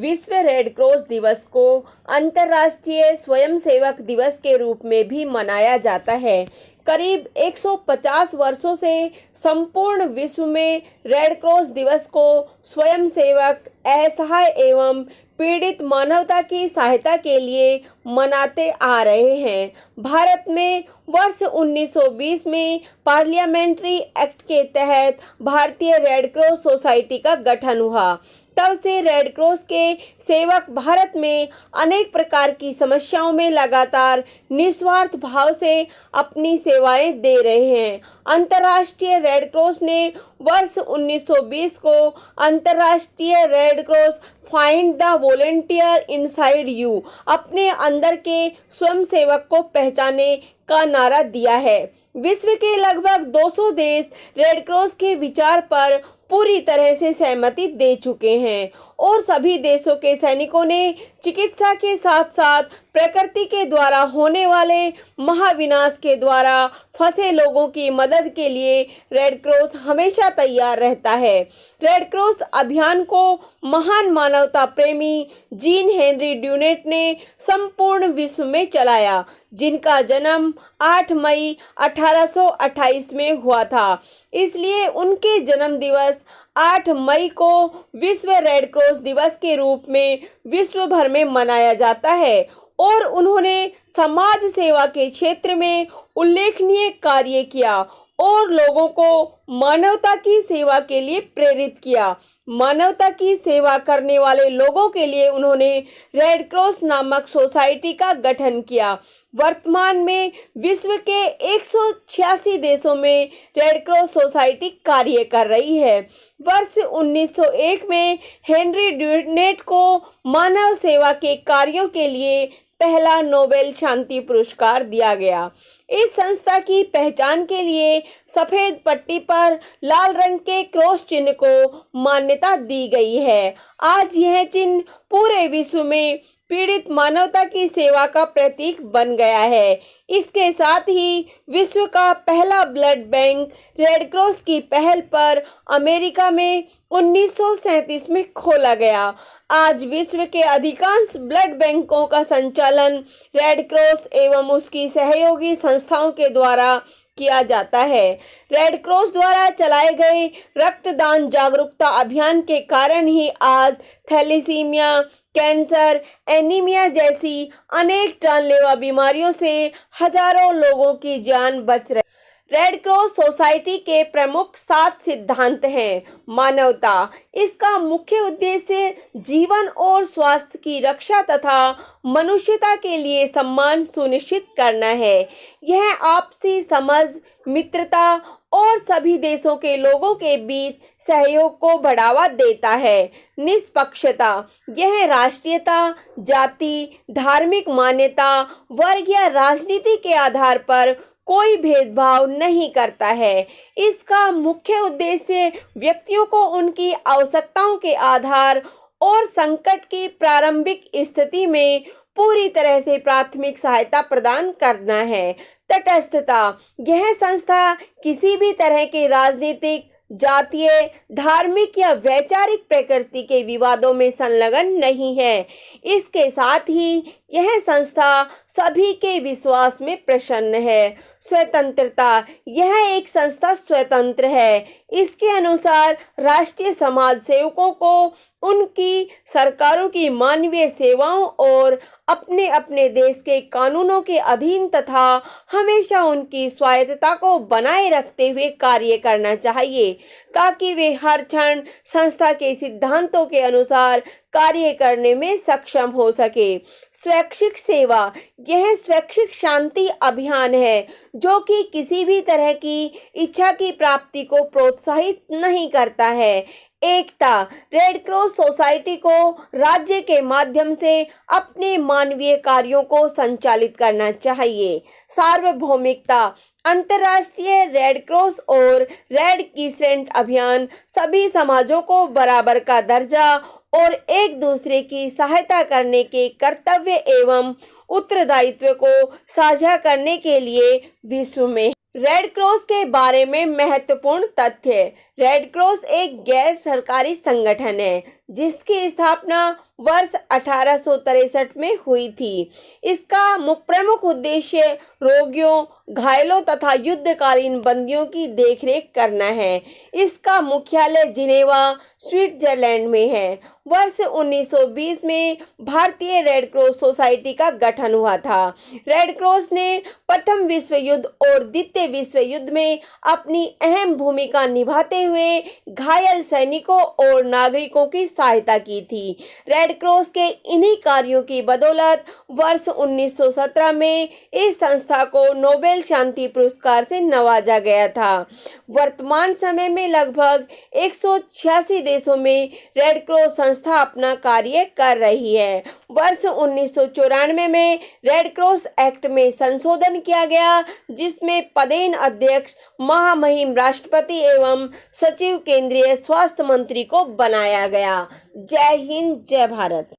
विश्व red cross दिवस को अंतर्राष्ट्रीय स्वयंसेवक दिवस के रूप में भी मनाया जाता है। करीब 150 वर्षों से संपूर्ण विश्व में रेड क्रॉस दिवस को स्वयंसेवक, असहाय एवं पीड़ित मानवता की सहायता के लिए मनाते आ रहे हैं। भारत में वर्ष 1920 में पार्लियामेंट्री एक्ट के तहत भारतीय रेड क्रॉस सोसाइटी का गठन हुआ। तब से रेड क्रॉस के सेवक भारत में अनेक प्रकार की समस्याओं में लगातार निस्वार्थ भाव से अपनी सेवाएं दे रहे हैं। अंतर्राष्ट्रीय रेड क्रॉस ने वर्ष 1920 को अंतर्राष्ट्रीय red cross find the volunteer inside you, अपने अंदर के स्वयंसेवक को पहचाने का नारा दिया है। विश्व के लगभग 200 देश रेड क्रॉस के विचार पर पूरी तरह से सहमति दे चुके हैं और सभी देशों के सैनिकों ने चिकित्सा के साथ साथ प्रकृति के द्वारा होने वाले महाविनाश के द्वारा फंसे लोगों की मदद के लिए रेड क्रॉस हमेशा तैयार रहता है। रेड क्रॉस अभियान को महान मानवता प्रेमी जीन हेनरी ड्यूनेट ने संपूर्ण विश्व में चलाया, जिनका जन्म 8 मई 1828 में हुआ था। इसलिए उनके जन्म दिवस 8 मई को विश्व रेड क्रॉस दिवस के रूप में विश्व भर में मनाया जाता है और उन्होंने समाज सेवा के क्षेत्र में उल्लेखनीय कार्य किया और लोगों को मानवता की सेवा के लिए प्रेरित किया। मानवता की सेवा करने वाले लोगों के लिए उन्होंने रेड क्रॉस नामक सोसाइटी का गठन किया। वर्तमान में विश्व के 186 देशों में रेड क्रॉस सोसाइटी कार्य कर रही है। वर्ष 1901 में हेनरी ड्यूनेट को मानव सेवा के कार्यों के लिए पहला नोबेल शांति पुरस्कार दिया गया। इस संस्था की पहचान के लिए सफेद पट्टी पर लाल रंग के क्रॉस चिन्ह को मान्यता दी गई है। आज यह चिन्ह पूरे विश्व में पीड़ित मानवता की सेवा का प्रतीक बन गया है। इसके साथ ही विश्व का पहला ब्लड बैंक रेड क्रॉस की पहल पर अमेरिका में 1937 में खोला गया। आज विश्व के अधिकांश ब्लड बैंकों का संचालन रेड क्रॉस एवं उसकी सहयोगी संस्थाओं के द्वारा किया जाता है। रेड क्रॉस द्वारा चलाए गए रक्तदान जागरूकता अभियान के कारण ही आज थैलेसीमिया, कैंसर, एनीमिया जैसी अनेक जानलेवा बीमारियों से हजारों लोगों की जान बच रही। रेड क्रॉस सोसाइटी के प्रमुख 7 सिद्धांत हैं। मानवता, इसका मुख्य उद्देश्य जीवन और स्वास्थ्य की रक्षा तथा मनुष्यता के लिए सम्मान सुनिश्चित करना है। यह आपसी समझ, मित्रता और सभी देशों के लोगों के बीच सहयोग को बढ़ावा देता है। निष्पक्षता, यह राष्ट्रीयता, जाति, धार्मिक मान्यता, वर्ग या राजनीति के आधार पर कोई भेदभाव नहीं करता है। इसका मुख्य उद्देश्य व्यक्तियों को उनकी आवश्यकताओं के आधार और संकट की प्रारंभिक स्थिति में पूरी तरह से प्राथमिक सहायता प्रदान करना है। तटस्थता, यह संस्था किसी भी तरह के राजनीतिक, जातीय, धार्मिक या वैचारिक प्रकृति के विवादों में संलग्न नहीं है। इसके साथ ही यह संस्था सभी के विश्वास में प्रसन्न है। स्वतंत्रता, यह एक संस्था स्वतंत्र है। इसके अनुसार राष्ट्रीय समाज सेवकों को उनकी सरकारों की मानवीय सेवाओं और अपने अपने देश के कानूनों के अधीन तथा हमेशा उनकी स्वायत्तता को बनाए रखते हुए कार्य करना चाहिए, ताकि वे हर क्षण संस्था के सिद्धांतों के अनुसार कार्य करने में सक्षम हो सके। स्वैच्छिक सेवा, यह स्वैच्छिक शांति अभियान है जो कि किसी भी तरह की इच्छा की प्राप्ति को प्रोत्साहित नहीं करता है। एकता, रेड क्रॉस सोसाइटी को राज्य के माध्यम से अपने मानवीय कार्यों को संचालित करना चाहिए। सार्वभौमिकता, अंतर्राष्ट्रीय रेड क्रॉस और रेड क्रिसेंट अभियान सभी समाजों को बराबर का दर्जा और एक दूसरे की सहायता करने के कर्तव्य एवं उत्तरदायित्व को साझा करने के लिए विश्व में। रेड क्रॉस के बारे में महत्वपूर्ण तथ्य। रेड क्रॉस एक गैर सरकारी संगठन है जिसकी स्थापना वर्ष 1863 में हुई थी। इसका प्रमुख उद्देश्य रोगियों, घायलों तथा युद्धकालीन बंदियों की देखरेख करना है। इसका मुख्यालय जिनेवा, स्विट्जरलैंड में है। वर्ष 1920 में भारतीय रेड क्रॉस सोसाइटी का गठन हुआ था। रेड क्रॉस ने प्रथम विश्व युद्ध और द्वितीय विश्व युद्ध में अपनी अहम भूमिका निभाते हुए घायल सैनिकों और नागरिकों की सहायता की थी। रेड क्रॉस के इन्हीं कार्यों की बदौलत वर्ष 1917 में इस संस्था को नोबेल शांति पुरस्कार से नवाजा गया था। वर्तमान समय में लगभग 186 देशों में रेड क्रॉस संस्था अपना कार्य कर रही है। वर्ष 1994 में रेड क्रॉस एक्ट में संशोधन किया गया, जिसमें पदेन अध्यक्ष महामहिम राष्ट्रपति एवं सचिव केंद्रीय स्वास्थ्य मंत्री को बनाया गया। जय हिंद, जय भारत।